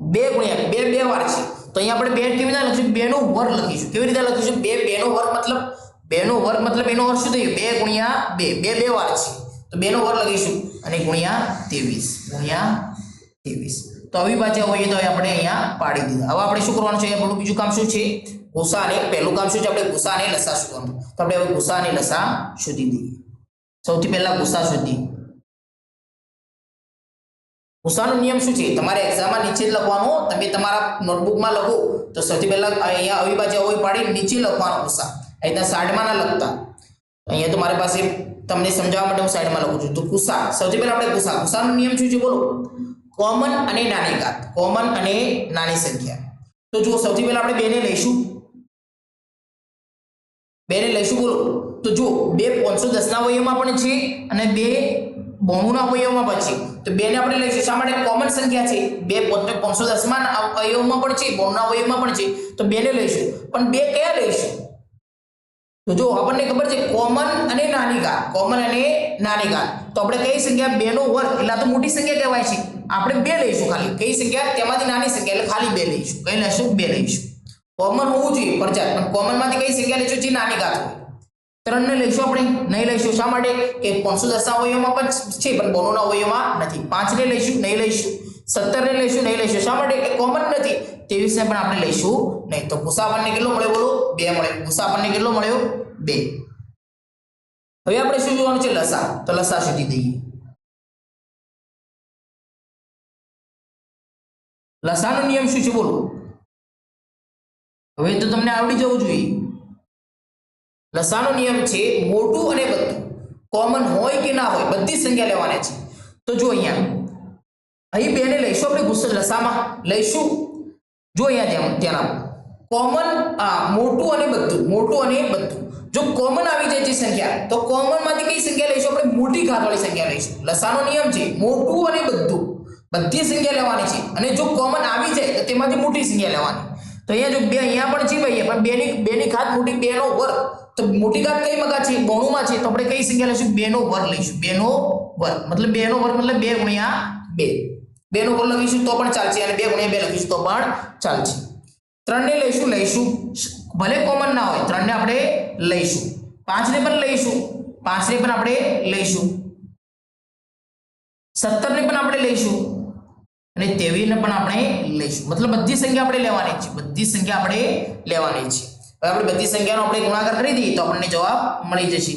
2 ગુણ્યા 2 બે વાર છે તો અહીંયા આપણે 2 કેવી રીતે લખીશું 2 નો વર્ગ લખીશું કેવી રીતે લખીશું 2 નો વર્ગ મતલબ 2 નો વર્ગ મતલબ એનો અર્થ શું થયો 2 ગુણ્યા 2 બે વાર છે તો 2 નો વર્ગ લખીશું અને ગુણ્યા 23 તો અવિભાજ્ય અવયવ તો આપણે અહીંયા પાડી દીધા હવે આપણે શું કરવાનું છે આપણું બીજું કામ શું છે ગુસા અને પહેલું કામ શું છે આપણે ગુસા અને લસા શોધવાનું તો આપણે હવે ગુસા અને લસા શોધી દઈએ સૌથી પહેલા ગુસા શોધીએ ગુસાનો નિયમ શું છે તમારે એક્ઝામમાં નીચે જ લખવાનો તમે તમારા નોટબુકમાં લખો તો સૌથી પહેલા અહીંયા અવિભાજ્ય અવયવ પાડી નીચે લખવાનો ગુસા અહીંયા સાઈડમાં ના લખતા અહીંયા તો મારી પાસે તમને સમજાવવા માટે હું સાઈડમાં લખું છું તો ગુસા સૌથી પહેલા આપણે ગુસાનો નિયમ શું છે બોલો કોમન અને નાની ઘાત કોમન અને નાની સંખ્યા તો જો સૌથી પહેલા આપણે 2 ને લઈશું બોલો તો જો 2 510 ના અવયવમાં પણ છે અને 2 92 ના અવયવમાં પણ છે તો 2 ને આપણે લઈશું શા માટે કોમન સંખ્યા છે 2 510 માં અવયવમાં પણ છે 92 ના અવયવમાં પણ છે તો 2 ને લઈશું પણ 2 કયા લઈશું તો જો આપણને ખબર છે કોમન અને નાની ઘાત તો આપણે કઈ સંખ્યા 2 નો વર્ગ એટલે આ તો મોટી સંખ્યા કહેવાય છે આપણે 2 લઈશું ખાલી કઈ સંખ્યા તેમાંથી નાની સંખ્યા એટલે ખાલી 2 લઈશું કઈ લઈશું 2 લઈશું કોમન હોવું જોઈએ પરચાર પણ કોમન માંથી કઈ સંખ્યા લઈશું જે નાની ઘાત હોય 3 ને લઈશું આપણે નહીં લઈશું શા માટે કે 510 અવયવમાં પણ છે પણ 92 ના અવયવમાં નથી 5 ને લઈશું નહીં લઈશું 17 ને લઈશું નહીં લઈશું શા માટે કે કોમન નથી 23 ને પણ આપણે લઈશું નહીં તો ગુસા આપણને કેટલો મળ્યો બોલો 2 મળ્યો ગુસા આપણને કેટલો મળ્યો 2 હવે આપણે શું જોવાનું છે લસા તો લસા શોધી દઈએ લસાનો નિયમ શું છે બોલો હવે તો તમને આવડી જવું જોઈએ લસાનો નિયમ છે મોટું અને બધું કોમન હોય કે ના હોય બધી સંખ્યા લેવાની છે તો જો અહીંયા અહીં 2 ને લઈશું આપણે ગુસ્સા લસામાં લઈશું જો અહીંયા ધ્યાન આપો કોમન મોટું અને બધું જો કોમન આવી જાય છે સંખ્યા તો કોમન માંથી કઈ સંખ્યા લઈશું આપણે મોટી ઘાત વાળી સંખ્યા લઈશું લસાનો નિયમ છે મોટું અને બધું બધી સંખ્યા લેવાની છે અને જો કોમન આવી જાય તો તેમાંથી મોટી સંખ્યા લેવાની તો અહીંયા જો 2 અહીંયા પણ છે ભાઈ પણ 2 ની ઘાત મોટી 2 નો વર્ગ તો મોટી ઘાત કઈ માં છે 92 માં છે તો આપણે કઈ સંખ્યા લઈશું 2 નો વર્ગ લઈશું 2 નો વર્ગ મતલબ 2 નો વર્ગ મતલબ 2 ગુણ્યા 2 2 નો વર્ગ લખીશું તો પણ ચાલશે અને 2 ગુણ્યા 2 લખીશું તો પણ ચાલશે 3 ને લઈશું ભલે કોમન ના હોય 3 ને આપણે લઈશું 5 ને પણ લઈશું 5 ને પણ આપણે લઈશું 17 ને પણ આપણે લઈશું અને 23 ને પણ આપણે લઈશું મતલબ બધી સંખ્યા આપણે લેવાની છે હવે આપણે બધી સંખ્યાનો આપણે ગુણાકાર કરી દઈએ તો આપણને જવાબ મળી જશે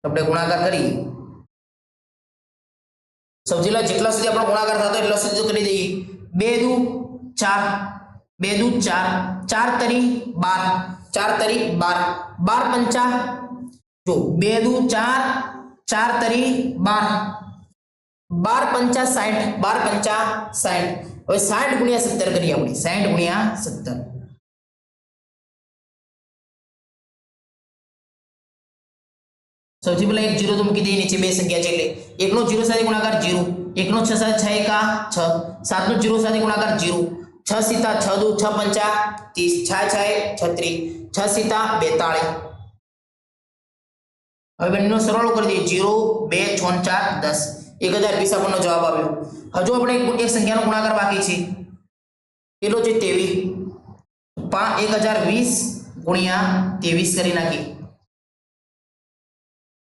આપણે ગુણાકાર કરીએ સૌથી પહેલા જેટલા સુધી આપણો ગુણાકાર થતો એટલા સુધી કરી દઈએ 2 દુ 4 2 દુ 4 4 તરી 12 4 તરી 12 12 પંચા જો 2 દુ 4 4 તરી 12 12 પંચા 60 12 પંચા 60 હવે 60 ગુણ્યા 17 કરીએ આપણે 60 ગુણ્યા 17 સૌથી પહેલા એક 0 તો મૂકી દઈએ નીચે બે સંખ્યા છે એટલે 1 નો 0 સાથે ગુણાકાર 0 1 નો 6 સાથે 6 એકા 6 7 નો 0 સાથે ગુણાકાર 0 6 સીતા 6 દુ 6 પંચા 30 6 36 6 સીતા 42 હવે બંનેનો સરવાળો કરી દઈએ 0 2 6 4 10 1020 આપણનો જવાબ આવ્યો હજુ આપણે એક સંખ્યાનો ગુણાકાર બાકી છે કેટલો છે 23 1020 ગુણ્યા 23 કરી નાખી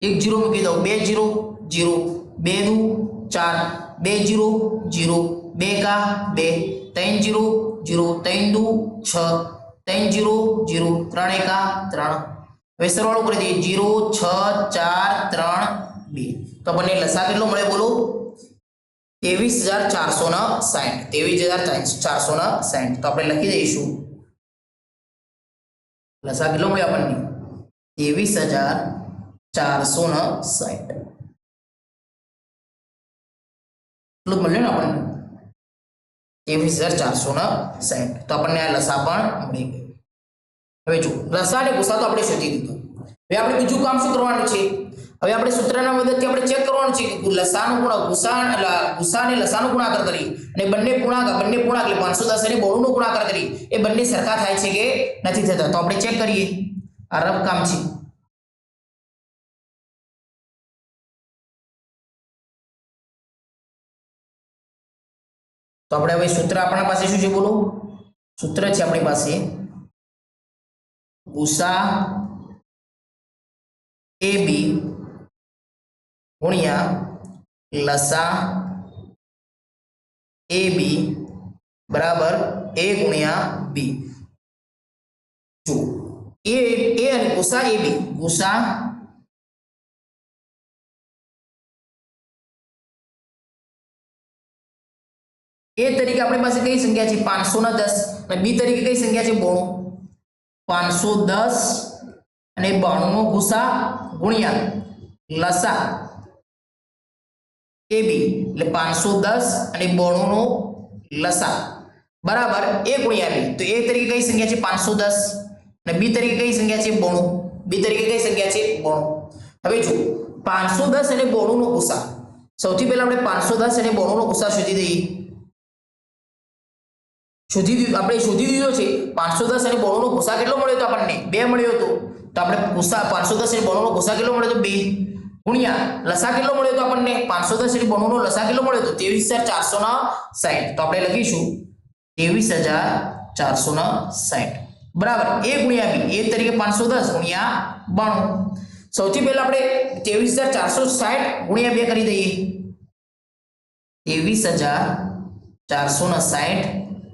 एक 0 મૂકી દો 2 0 0 2 દુ 4 2 0 0 2 का 2 3 0 0 3 દુ 6 3 0 0 3 एका 3 હવે સરવાળો કરી દઈએ 0 6 4 3 2 તો આપણને લસા કેટલો મળે બોલો 23460 23460 તો આપણે લખી દઈશું લસા કેટલો મળે આપણને 23460 એટલું મળ્યું ને આપણને 23,460 તો આપણને આ લસા પણ મળી ગયો. હવે જો લસા અને ગુસા તો આપણે શોધી દીધો. હવે આપણે બીજું કામ શું કરવાનું છે? હવે આપણે સૂત્રના મદદથી આપણે ચેક કરવાનું છે કે લસાનો ગુણાકાર ગુસા અને લસાનો ગુણાકાર કરી અને બંને પૂર્ણાંક એટલે 510 અને 92 નો ગુણાકાર કરી એ બંને સરખા થાય છે કે નથી થતા. તો આપણે ચેક કરીએ. આ રફ કામ છે. તો આપણે હવે સૂત્ર આપણા પાસે શું છે બોલો? સૂત્ર છે આપણી પાસે ગુસા AB ગુણ્યા લસા AB બરાબર A ગુણ્યા B. જો A અને ગુસા AB ગુસા A તરીકે આપણી પાસે કઈ સંખ્યા છે? 510 અને B તરીકે કઈ સંખ્યા છે? 92. 510 અને 92 નો ગુસા ગુણ્યા લસા AB એટલે 510 અને 92 નો લસા બરાબર A ગુણ્યા B. તો A તરીકે કઈ સંખ્યા છે? 510 અને B તરીકે કઈ સંખ્યા છે? 92. B તરીકે કઈ સંખ્યા છે? 92. હવે જો 510 અને 92 નો ગુસા, સૌથી પહેલા આપણે 510 અને 92 નો ગુસા શોધી દઈએ. આપણે શોધી દીધો છે. 510 અને 92 નો ગુસા કેટલો મળ્યો તો આપણને? 2 મળ્યો હતો. તો આપણે ગુસા 510 અને 92 નો ગુસા કેટલો મળ્યો તો? 2 ગુણ્યા લસા કેટલો મળ્યો તો આપણને? 510 અને 92 નો લસા કેટલો મળ્યો તો? 23,460. તો આપણે લખીશું 23,460 બરાબર A ગુણ્યા B. A તરીકે 510 ગુણ્યા 92. સૌથી પહેલા આપણે 23,460 ગુણ્યા 2 કરી દઈએ. 23,460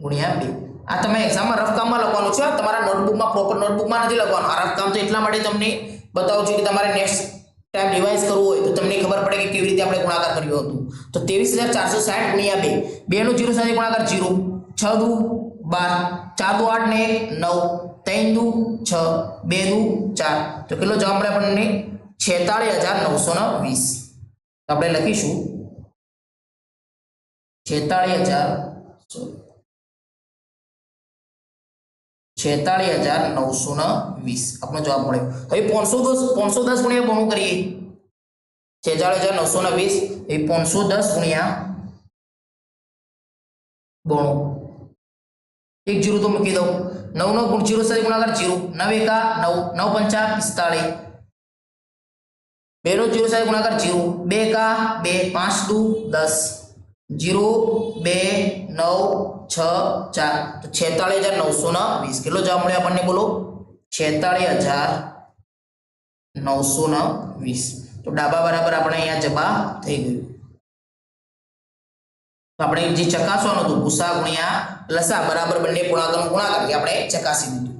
ગુણ્યા 2. આ તમે એક્ઝામમાં રફ કામમાં લખવાનું છે. તમારા નોટબુકમાં પ્રોપર નોટબુકમાં નથી લખવાનું. આ રફ કામ તો એટલા માટે તમને બતાવું છું કે તમારે નેક્સ્ટ ટાઈમ રિવાઇઝ કરવું હોય તો તમને ખબર પડે કે કેવી રીતે આપણે ગુણાકાર કર્યો હતો. તો 23,460 ગુણ્યા 2. 2 નો 0 સાથે ગુણાકાર 0. 6 દુ 12, 4 દુ 8 ને 1 9, 3 દુ 6, 2 દુ 4. તો કેટલો જવાબ મળે આપણને? 46,920. તો આપણે લખીશું 46,920 આપણો જવાબ મળ્યો. હવે 510 ગુણ્યા 92 કરીએ. 46,920 એ 510 ગુણ્યા 92. એક 0 તો મૂકી દઉં. 9 નો 0 સાથે ગુણાકાર 0. 9 એકા 9, 9 પંચા 45. 2 નો 0 સાથે ગુણાકાર 0. 2 એકા 2, 5 દુ 10. 0 2 9 6 4. તો 46,920 કેટલો જવાબ મળ્યો આપણને બોલો? 46,920. તો ડાબા બરાબર આપણે અહીંયા જવાબ થઈ ગયું. તો આપણે જે ચકાસવાનું હતું ગુસા ગુણ્યા લસા બરાબર બંને પૂર્ણાંકનો ગુણાકાર એ આપણે ચકાસી દીધું.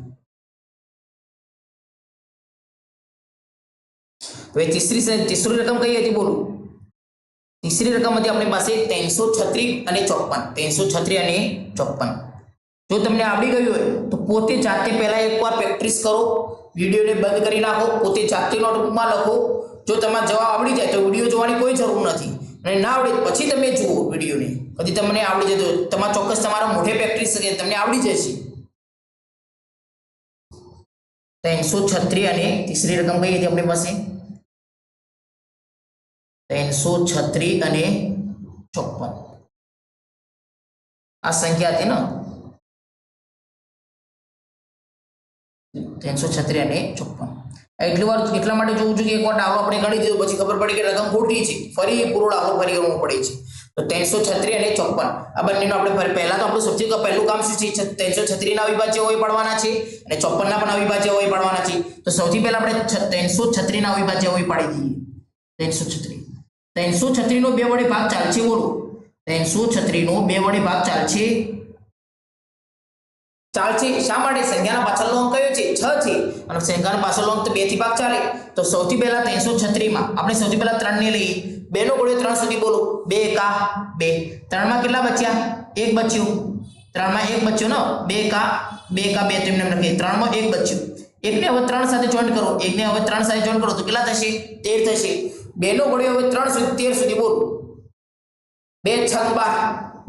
હવે તીસરી રકમ કઈ હતી બોલો? तीसरी रकम હતી આપણી પાસે 336 અને 54. 336 અને 54. જો તમને આવડી ગયું હોય તો પોતે જાતે પહેલા એકવાર પ્રેક્ટિસ કરો. વિડિયોને બંધ કરી નાખો. પોતે જાતે નોટબુકમાં લખો. જો તમારો જવાબ આવડી જાય તો વિડિયો જોવાની કોઈ જરૂર નથી. અને ના આવડે પછી તમે જુઓ વિડિયોને. કદી તમને આવડી જાય તો તમારે ચોક્કસ તમારા મોઢે પ્રેક્ટિસ કરે તમને આવડી જશે. 336 અને તીસરી રકમ કઈ હતી આપણી પાસે? 336 અને 54. આ સંખ્યા હતી ને 336 અને 54. એટલા માટે જોવું છું કે એકવાર ડાબલો આપણે ગણી દીધું પછી ખબર પડી કે રકમ ખોટી છે. ફરી પૂરો ડાબલો ફરી ગણવું પડે છે. તો 336 અને 54 આ બંનેનો આપણે પહેલા તો આપણું સૌથી પહેલું કામ શું છે? 336 ના અવિભાજ્ય હોય પાડવાના છે અને 54 ના પણ અવિભાજ્ય હોય પાડવાના છે. તો સૌથી પહેલા આપણે 336 ના અવિભાજ્ય હોય પાડી દઈએ. 336 નો 2 વડે ભાગ ચાલશે બોલો. 336 નો 2 વડે ભાગ ચાલશે. શા માટે? સંખ્યાના પાછળનો અંક કયો છે? 6 છે અને સંખ્યાના પાછળનો અંક તો 2 થી ભાગ ચાલે. તો સૌથી પહેલા 336 માં આપણે સૌથી પહેલા 3 ને લઈએ. 2 નો ઘોડો 3 સુધી બોલો. 2 એકા 2. 3 માં કેટલા બચ્યા? 1 બચ્યું. 3 માં 1 બચ્યું ને. 2 એકા 2 તો એમને લખીએ. 3 માં 1 બચ્યું. 1 ને હવે 3 સાથે જોઈન્ટ કરો. 1 ને હવે 3 સાથે જોઈન્ટ કરો તો કેટલા થશે? 13 થશે. 2 નો ઘોડો હવે 3 સુધી 13 સુધી બોલો. 2 છંગ 12,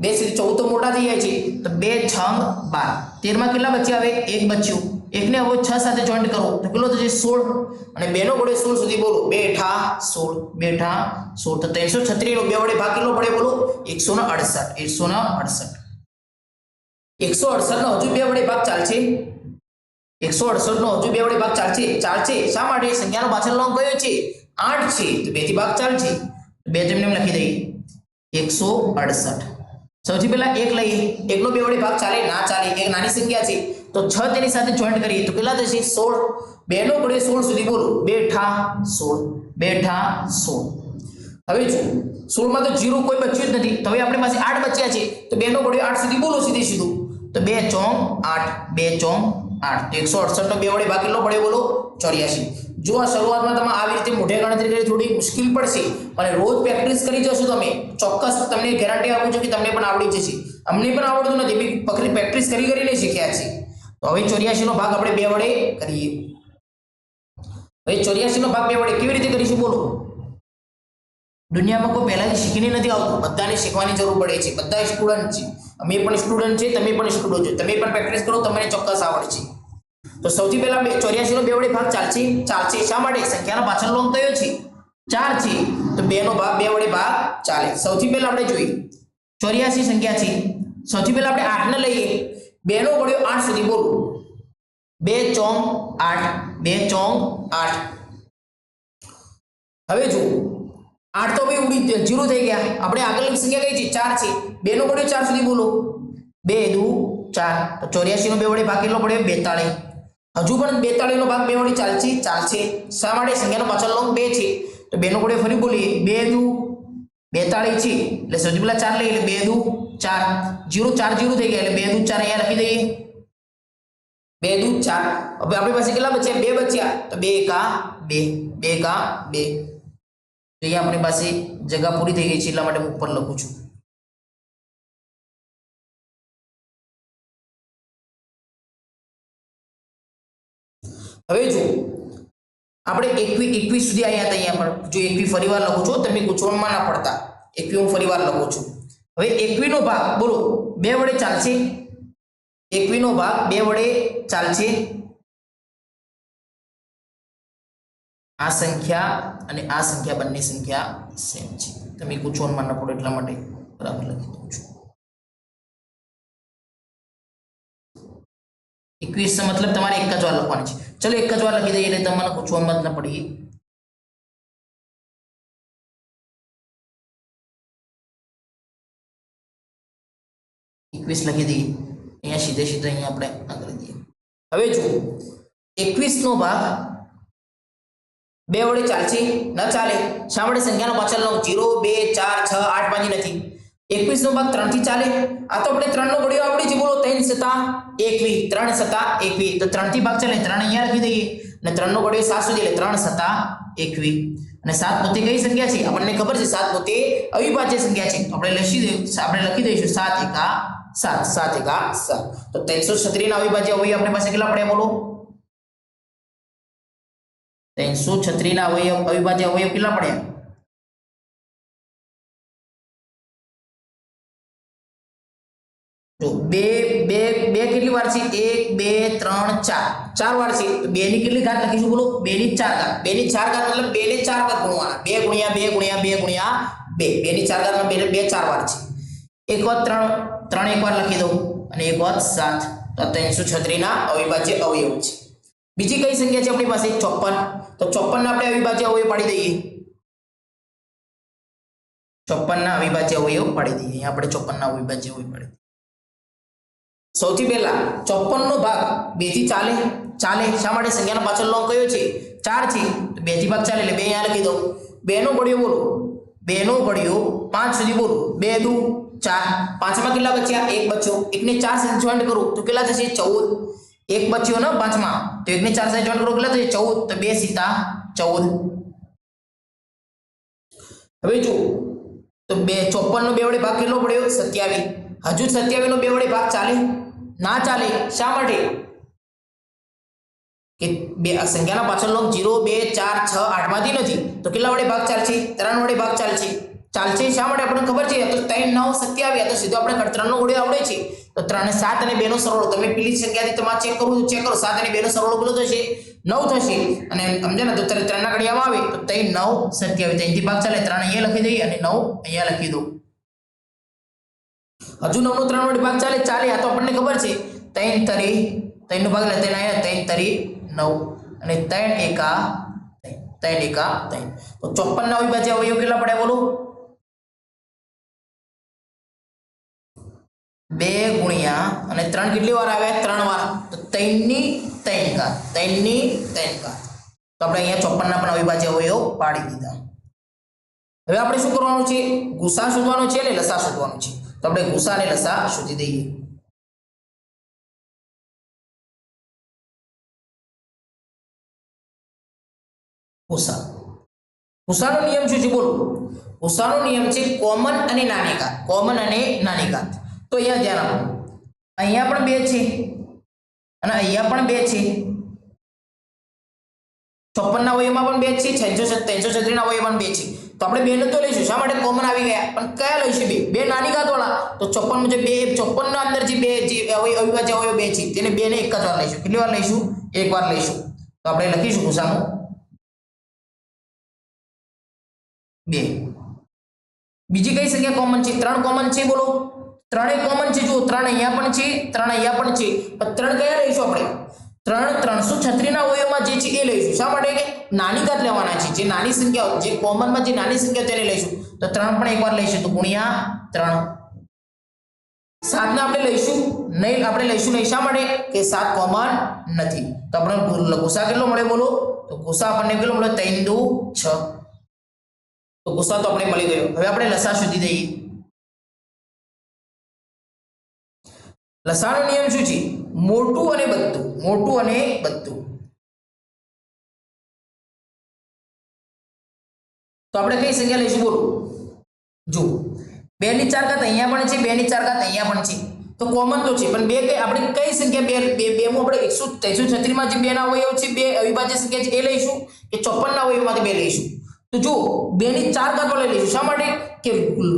2 સીધી 14 તો મોટા થઈ જાય છે તો 2 છંગ 12, 13 માં કેટલા બચ્યા હવે? એક બચ્યું, એકને હવે 6 સાથે જોઈન્ટ કરો તો કેટલો થશે? 16, અને 2 નો ઘડિયો 16 સુધી બોલો. 2 ઠા 16, 2 ઠા 16, તો 336 નો 2 વડે ભાગ કેટલો પડે બોલો? 168. 168 નો હજુ 2 વડે ભાગ ચાલશે. 168 નો હજુ 2 વડે ભાગ ચાલશે. શા માટે? સંખ્યાનો પાછળનો અંક કયો છે? 8 છે, તો 2 થી ભાગ ચાલશે. 2 તેમને એમ લખી દઈએ 168. સૌથી પહેલા 1 લઈએ. 1 નો 2 વડે ભાગ ચાલે? ના ચાલે, એક નાની સંખ્યા છે, તો 6 તેની સાથે જોઈન્ટ કરીએ તો કેટલા થશે? 16. 2 નો ઘડિયો 16 સુધી બોલો. 2 ઠા 16, 2 ઠા 16. હવે જો 16 માં તો 0 કોઈ બચ્યું જ નથી, તો હવે આપણી પાસે 8 બચ્યા છે, તો 2 નો ઘડિયો 8 સુધી બોલો સીધું. તો 2 ચોંગ 8, 2 ચોંગ 8, તો 168 નો 2 વડે ભાગ કેટલો પડ્યો બોલો? 84. જો આ શરૂઆતમાં તમે આવી રીતે મોઢે ગણતરી કરી થોડી મુશ્કેલ પડશે, પણ રોજ પ્રેક્ટિસ કરી જશો તમે, ચોક્કસ તમને ગેરંટી આપું છું કે તમને પણ આવડી જશે. અમને પણ આવડતું નથી, બી પ્રેક્ટિસ કરીને શીખ્યા છે. તો હવે 84 નો ભાગ આપણે 2 વડે કરીએ. હવે 84 નો ભાગ 2 વડે કેવી રીતે કરીશું બોલો? દુનિયામાં કોઈ પહેલાથી શીખીને નથી આવતું, બધાને શીખવાની જરૂર પડે છે. બધા સ્ટુડન્ટ છે, અમે પણ સ્ટુડન્ટ છે, તમે પણ સ્ટુડન્ટ છો. તમે પણ પ્રેક્ટિસ કરો, તમને ચોક્કસ આવડશે. તો સૌથી પહેલા 84 નો 2 વડે ભાગ ચાલશે. શા માટે? સંખ્યાનો પાછળનો અંક કયો છે? 4 છે, તો 2 નો ભાગ 2 વડે ભાગ ચાલે. સૌથી પહેલા આપણે જોઈએ 84 સંખ્યા છે. સૌથી પહેલા આપણે 8 ને લઈએ. 2 નો ઘડિયો 8 સુધી બોલો. 2 ચોંગ 8, 2 ચોંગ 8. હવે જો 8 તો ભાઈ ઉડી 0 થઈ ગયા. આપણે આગળની સંખ્યા કઈ છે? 4 છે. 2 નો ઘડિયો 4 સુધી બોલો. 2 દુ 4, તો 84 નો 2 વડે ભાગ કેટલો પડ્યો? 42. હજુ પણ 42 નો ભાગ 2 વડે ચાલશે. શા માટે? સંખ્યાનો પાછળનો અંક 2 છે, તો 2 નો ઘડિયો ફરી બોલીએ. 2 દુ 42 છે, એટલે સૌથી પહેલા 4 લઈએ, એટલે 2 દુ 4, 0 4 0 થઈ ગયા, એટલે 2 દુ 4 અહીંયા લખી દઈએ. 2 દુ 4. હવે આપણી પાસે કેટલા બચ્યા? 2 બચ્યા, તો 2 એકા 2, 2 એકા 2. તો અહીંયા આપણી પાસે જગ્યા પૂરી થઈ ગઈ છે, એટલા માટે હું ઉપર લખું છું. હવે જો આપણે 21 સુધી આવ્યા હતા. અહીંયા પણ જો 21 ફરીવાર લખું છું, તમે ગૂંચવણમાં ના પડતા. 21 હું ફરીવાર લખું છું. હવે 21 નો ભાગ બોલો 2 વડે ચાલશે. 21 નો ભાગ 2 વડે ચાલશે. આ સંખ્યા અને આ સંખ્યા બંને સંખ્યા સેમ છે. તમે ગૂંચવણમાં ન પડો એટલા માટે બરાબર લખી દઉં છું. 21 મતલબ તમારે એક જ વાર લખવાની છે. ચલો એક જ વાર લખી દઈએ એટલે તમને પૂછવામાં જ ન પડીએ. લખી દઈએ અહીંયા સીધે અહીંયા આપણે આગળ દઈએ. હવે જો 21 નો ભાગ 2 વડે ચાલશે? ન ચાલે. શા માટે? સંખ્યાનો પાછળનો 0 2 4 6 8 માંથી નથી. 21 નો ભાગ 3 થી ચાલે. આ તો આપણે 3 નો ઘડિયો આવડી છે બોલો. 3 સતા 21, 3 સતા 21, તો 3 થી ભાગ ચાલે. 3 અહીંયા લખી દઈએ, અને 3 નો ઘડિયો 7 સુધી, એટલે 3 સતા 21. અને 7 પોતે કઈ સંખ્યા છે? આપણને ખબર છે 7 પોતે અવિભાજ્ય સંખ્યા છે. આપણે લખી દઈશું 7 એકા 7, 7 એકા 7. તો 336 ના અવિભાજ્ય અવયવ આપણી પાસે કેટલા પડ્યા બોલો? 336 ના અવિભાજ્ય અવયવ કેટલા પડ્યા? જો 2 કેટલી વાર છે? 1 2 3 4 4 વાર છે. તો 2 ની કેટલી ઘાત લખીશું બોલો? 2 ની 4 ઘાત. 2 ની 4 ઘાત મતલબ 2 ને 4 વખત ગુણવાના. 2 ગુણ્યા 2 ગુણ્યા 2 ગુણ્યા 2. 2 ની 4 ઘાતમાં 2 4 વાર છે. એક વાર 3 એક વાર લખી દઉં, અને એક વાર 7. તો 336 ના અવિભાજ્ય અવયવ છે. બીજી કઈ સંખ્યા છે આપણી પાસે? 54. તો 54 ના આપણે અવિભાજ્ય અવયવ પાડી દઈએ. 54 ના અવિભાજ્ય અવયવ પાડી દઈએ. અહીંયા આપણે 54 ના અવિભાજ્ય અવયવ પાડી દઈએ. સૌથી પહેલા 54 નો ભાગ 2 થી ચાલે. શા માટે? સંખ્યાનો પાછળનો અંક કયો છે? 4 છે, તો 2 થી ભાગ ચાલે, એટલે 2 અહીંયા લખી દઉં. 2 નો ઘડિયો બોલો. 2 નો ઘડિયો 5 સુધી બોલો. 2 દુ 4, 5 માં કેટલા બચ્યા? 1 બચ્યો. 1 ને 4 સાથે જોઈન્ટ કરું તો કેટલા થશે? 14. 1 બચ્યો ને 5 માં, તો 1 ને 4 સાથે જોઈન્ટ કરો કેટલા થશે? 14. તો 2 સીતા 14. હવે જો તો 54 નો 2 વડે ભાગ કેટલો પડ્યો? 27. હજુ 27 નો 2 વડે ભાગ ચાલે? ના ચાલે. શા માટે? કે સંખ્યાના પાછળનો 0 2 4 6 8 માંથી નથી, તો કેટલા વડે ભાગ ચાલશે? 3 વડે ભાગ ચાલશે. ચાલશે શા માટે આપણને ખબર છે તો 3 9 27 તો સીધો આપણે 3 નો ઘડિયો આવડે છે તો 3 ને 7 અને 2 નો સરવાળો તમે પેલી સંખ્યાથી તમારે ચેક કરવું ચેક કરો 7 અને 2 નો સરવાળો બોલો થશે 9 થશે અને સમજે ને તો 3 ના ઘડિયામાં આવે તો 3 9 27 3 થી ભાગ ચાલે 3 અહીંયા લખી દઈએ અને 9 અહીંયા લખી દો હજુ 9 નો 3 વડે ભાગ ચાલે આ તો આપણને ખબર છે 3 તરી 3 નો ભાગ લે 3 આયા 3 તરી 9 અને 3 એકા 3 એકા 3 તો 54 ના અવિભાજ્ય અવયવ કેટલા પડે બોલો 2 ગુણ્યા અને 3 કેટલી વાર આવે 3 વાર તો 3 ની 3 ઘાત 3 ની 3 ઘાત તો આપણે અહીંયા 54 ના પણ અવિભાજ્ય અવયવ પાડી દીધા હવે આપણે શું કરવાનું છે ગુસા શોધવાનો છે અને લસા શોધવાનો છે તો આપણે ગુસા અને લસા શોધી દઈએ ગુસાનો નિયમ શું છે બોલો ગુસાનો નિયમ છે કોમન અને નાની ઘાત તો અહીંયા ધ્યાન આપો અહીંયા પણ 2 છે અને અહીંયા પણ 2 છે 56 ના અવયવમાં પણ 2 છે 336 ના અવયવમાં 2 છે તો આપણે 2 ને તો લઈશું શા માટે કોમન આવી ગયા પણ કયા લઈશું બે નાની ઘાત વાળા તો 56 મુજબ 54 ના અંદર જે અવિભાજ્ય અવયવ 2 છે તેને 2 ને એક જ વાર લઈશું કેટલી વાર લઈશું એક વાર લઈશું તો આપણે લખીશું ગુસાનું 2 બીજી કઈ સંખ્યા કોમન છે 3 કોમન છે બોલો 3 એ કોમન છે જો 3 અહીંયા પણ છે 3 અહીંયા પણ છે પણ 3 કયા લઈશું આપણે 336 ના અવયવમાં જે છે એ લઈશું શા માટે કે નાની ઘાત લેવાના છે જે નાની સંખ્યાઓ જે કોમનમાં જે નાની સંખ્યાઓ તેને લઈશું તો 3 પણ એકવાર લઈશું તો ગુણ્યા 3 7 ને આપણે લઈશું નહીં શા માટે કે 7 કોમન નથી તો આપણે ગુસા કેટલો મળે બોલો તો ગુસા આપણને કેટલો મળે 3 2 6 તો ગુસા તો આપણે મળી ગયો હવે આપણે લસા શોધી દઈએ લસાનો નિયમ શું છે મોટું અને બધું તો આપણે કઈ સંખ્યા લઈશું બોલો જો 2 ની 4 ઘાત અહીંયા પણ છે 2 ની 4 ઘાત અહીંયા પણ છે તો કોમન તો છે પણ બે કઈ આપણે કઈ સંખ્યા બે માં આપણે 136 માં જે 2 ના અવયવ છે 2 અવિભાજ્ય સંખ્યા છે એ લઈશું કે 54 ના અવયવમાંથી 2 લઈશું તો જો 2 ની 4 ઘાત વાળા લઈશું શા માટે કે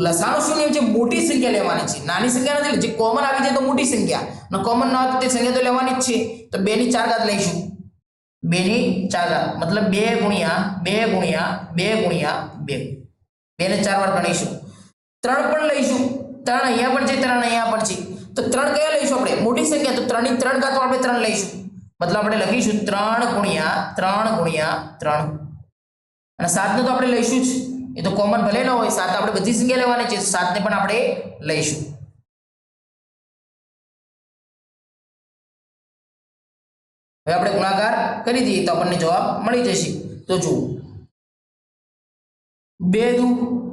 લસાનો શું નિયમ છે મોટી સંખ્યા લેવાની છે નાની સંખ્યા નથી જે કોમન આવી જાય તો મોટી સંખ્યા અને કોમન ના હોય તો તે સંખ્યા તો લેવાની જ છે તો 2 ની 4 ઘાત લઈશું 2 ની 4 ઘાત મતલબ 2 ગુણ્યા 2 ગુણ્યા 2 ગુણ્યા 2 2 ને 4 વાર ગણીશું 3 પણ લઈશું 3 અહીંયા પણ છે 3 અહીંયા પણ છે તો 3 કયા લઈશું આપણે મોટી સંખ્યા તો 3 ની 3 ઘાત આપણે 3 લઈશું મતલબ આપણે લખીશું 3 ગુણ્યા 3 અને 7 ને તો આપણે લઈશું જ એ તો કોમન ભલે ન હોય 7 આપણે બધી સંખ્યા લેવાની છે 7 ને પણ આપણે લઈશું હવે આપણે ગુણાકાર કરી દઈએ તો આપણને જવાબ મળી જશે તો જુઓ 2 દુ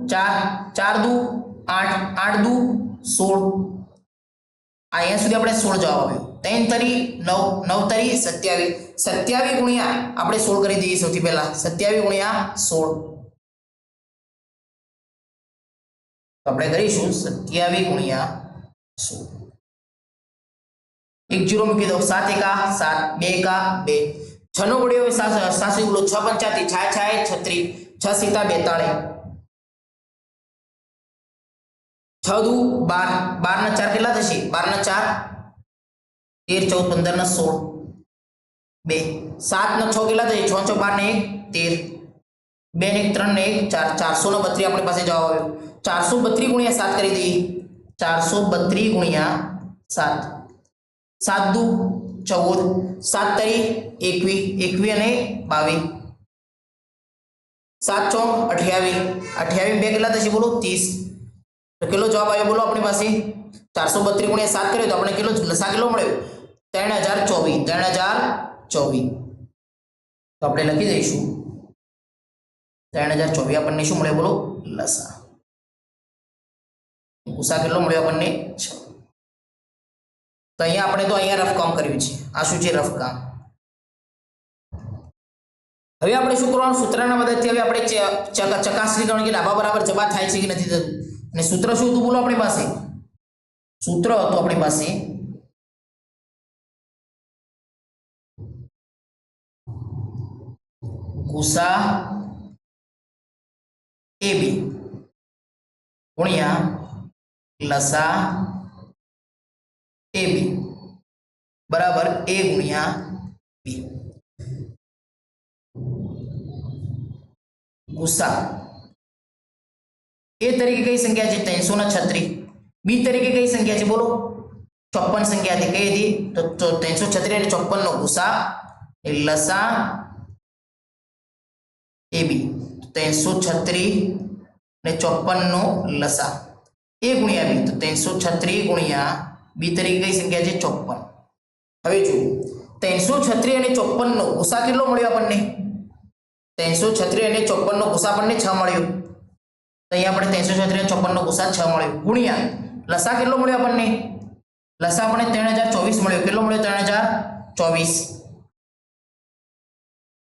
4 4 દુ 8 8 દુ 16 અહીંયા સુધી આપણે 16 જવાબ આવ્યો 3 તરી 9 9 તરી 27 ગુણ્યા આપણે 16 કરી દઈએ સૌથી પહેલા 27 ગુણ્યા 16 તો આપણે કરીશું 27 ગુણ્યા 16 એક જીરો મૂકી દો 7 એકા 7 2 એકા 2 6 નો ઘડિયો 7 બોલો 6 પંચાતી 6 36 6 સીતા 42 6 દુ 12 12 ના 4 કેટલા થશે 12 ના 4 13 14 15 ના 16 2 7 ના 6 કેટલા થશે 6 6 12 ને 1 13 2 ને 3 ને 1 4 432 આપણી પાસે જવાબ આવ્યો 432 ગુણ્યા 7 કરી દઈએ 432 ગુણ્યા 7 7 દુ 14 7 તરી 21 અને 22 7 ચોક 28 28 બે કેટલા થશે બોલો 30 તો કેટલો જવાબ આવ્યો બોલો આપણી પાસે 432 ગુણ્યા 7 કર્યો તો આપણે કેટલો લસા કેટલો મળ્યો 3024 તો આપણે લખી દઈશું 3024 આપણને શું મળે બોલો લસા ગુસા કેટલો મળ્યો આપણને 6 તો અહીંયા આપણે તો અહીંયા રફ કામ કર્યું છે આ શું છે રફ કામ હવે આપણે શું કરવાનું સૂત્રના મદદથી હવે આપણે ચકાસણી કરવાની કે ડાબા બરાબર જવાબ થાય છે કે નથી થતું અને સૂત્ર શું હતું બોલો આપણી પાસે સૂત્ર હતું આપણી પાસે ગુસા AB ગુણ્યા લસા AB બરાબર A ગુણ્યા B. ગુસા A તરીકે કઈ સંખ્યા છે 336, B તરીકે કઈ સંખ્યા છે બોલો 54 સંખ્યા હતી. કઈ હતી તો 336 અને 54 નો ગુસા એ લસા AB 336 ને 54 નો લસા A ગુણ્યા B તો 336 ગુણ્યા B તરીકે કઈ સંખ્યા છે 54. હવે જુઓ 336 અને 54 નો ગુસા કેટલો મળ્યો આપણને 336 અને 54 નો ગુસા આપણને 6 મળ્યો. તો અહીંયા આપણે 336 અને 54 નો ગુસા 6 મળ્યો ગુણ્યા લસા કેટલો મળ્યો આપણને લસા આપણને 3024 મળ્યો. કેટલો મળ્યો 3024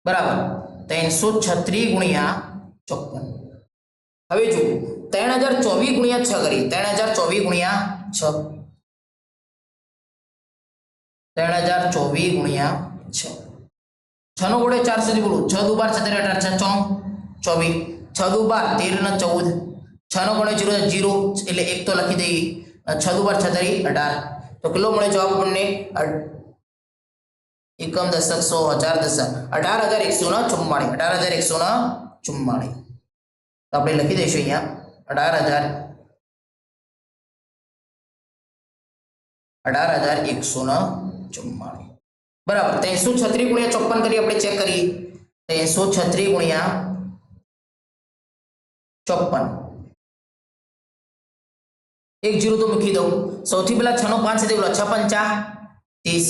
બરાબર 336 ગુણ્યા 54. હવે જુઓ 3024 ગુણ્યા 6 કરી 3024 ગુણ્યા 6 3024 ગુણ્યા 6 6 નો ગોળે 4 સુધી બોલો 6 દુ 12 17 18 6 4 24 6 દુ 12 13 ને 14 6 નો ગોળે 0 0 એટલે એક તો લખી દઈએ 6 દુ 12 36 18 તો કેટલો મળે જવાબ આપણને એકમ દશક 100 હજાર દશક 18144 18144 તો આપણે લખી દઈશું અહીંયા 18144 બરાબર 336 ગુણ્યા 54 કરી આપણે ચેક કરીએ 336 ગુણ્યા 54 એક જીરો તો મૂકી દઉં. સૌથી પહેલા 6 નો 5 સાથે બોલો 6 પંચા 30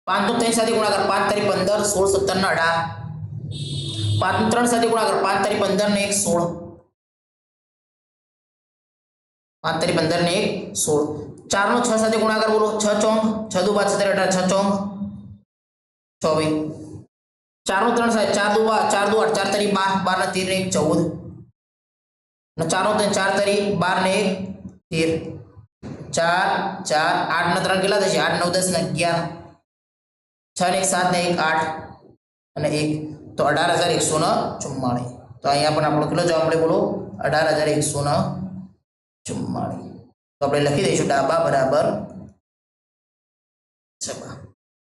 5 નો 3 સાથે ગુણાકાર 5 તારી 15 16 17 ને 18 5 નો 3 સાથે ગુણાકાર 5 તારી 15 ને 1 16 5 તારી 15 ને 1 16 4 નો 6 સાથે ગુણાકાર બોલો 6 ચોંગ 6 દુ 12 17 18 6 ચોંગ 24 4 નો 3 સાથે 4 દુ 8 4 તારી 12 12 ને 13 ને 1 14 ને 4 નો 3 4 તારી 12 ને 1 13 4 4 8 ને 3 કેટલા થશે 8 9 10 ને 11 6 ને 1 7 ને 1 8 અને 1 તો 18144. તો અહીંયા પણ આપણો કેટલો જવાબ મળે બોલો 18144. તો આપણે લખી દઈશું ડાબા બરાબર છબા.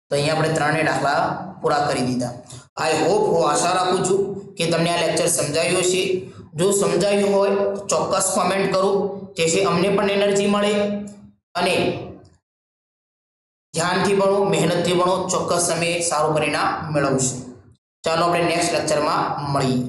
તો અહીંયા આપણે ત્રણેય દાખલા પૂરા કરી દીધા. આઈ હોપ હું આશા રાખું છું કે તમને આ લેક્ચર સમજાયું હશે. જો સમજાયું હોય તો ચોક્કસ કોમેન્ટ કરો, જેથી અમને પણ એનર્જી મળે અને ધ્યાનથી ભણો, મહેનતથી ભણો, ચોક્કસ તમે સારું પરિણામ મેળવશો. ચાલો આપણે નેક્સ્ટ લેક્ચરમાં મળીએ.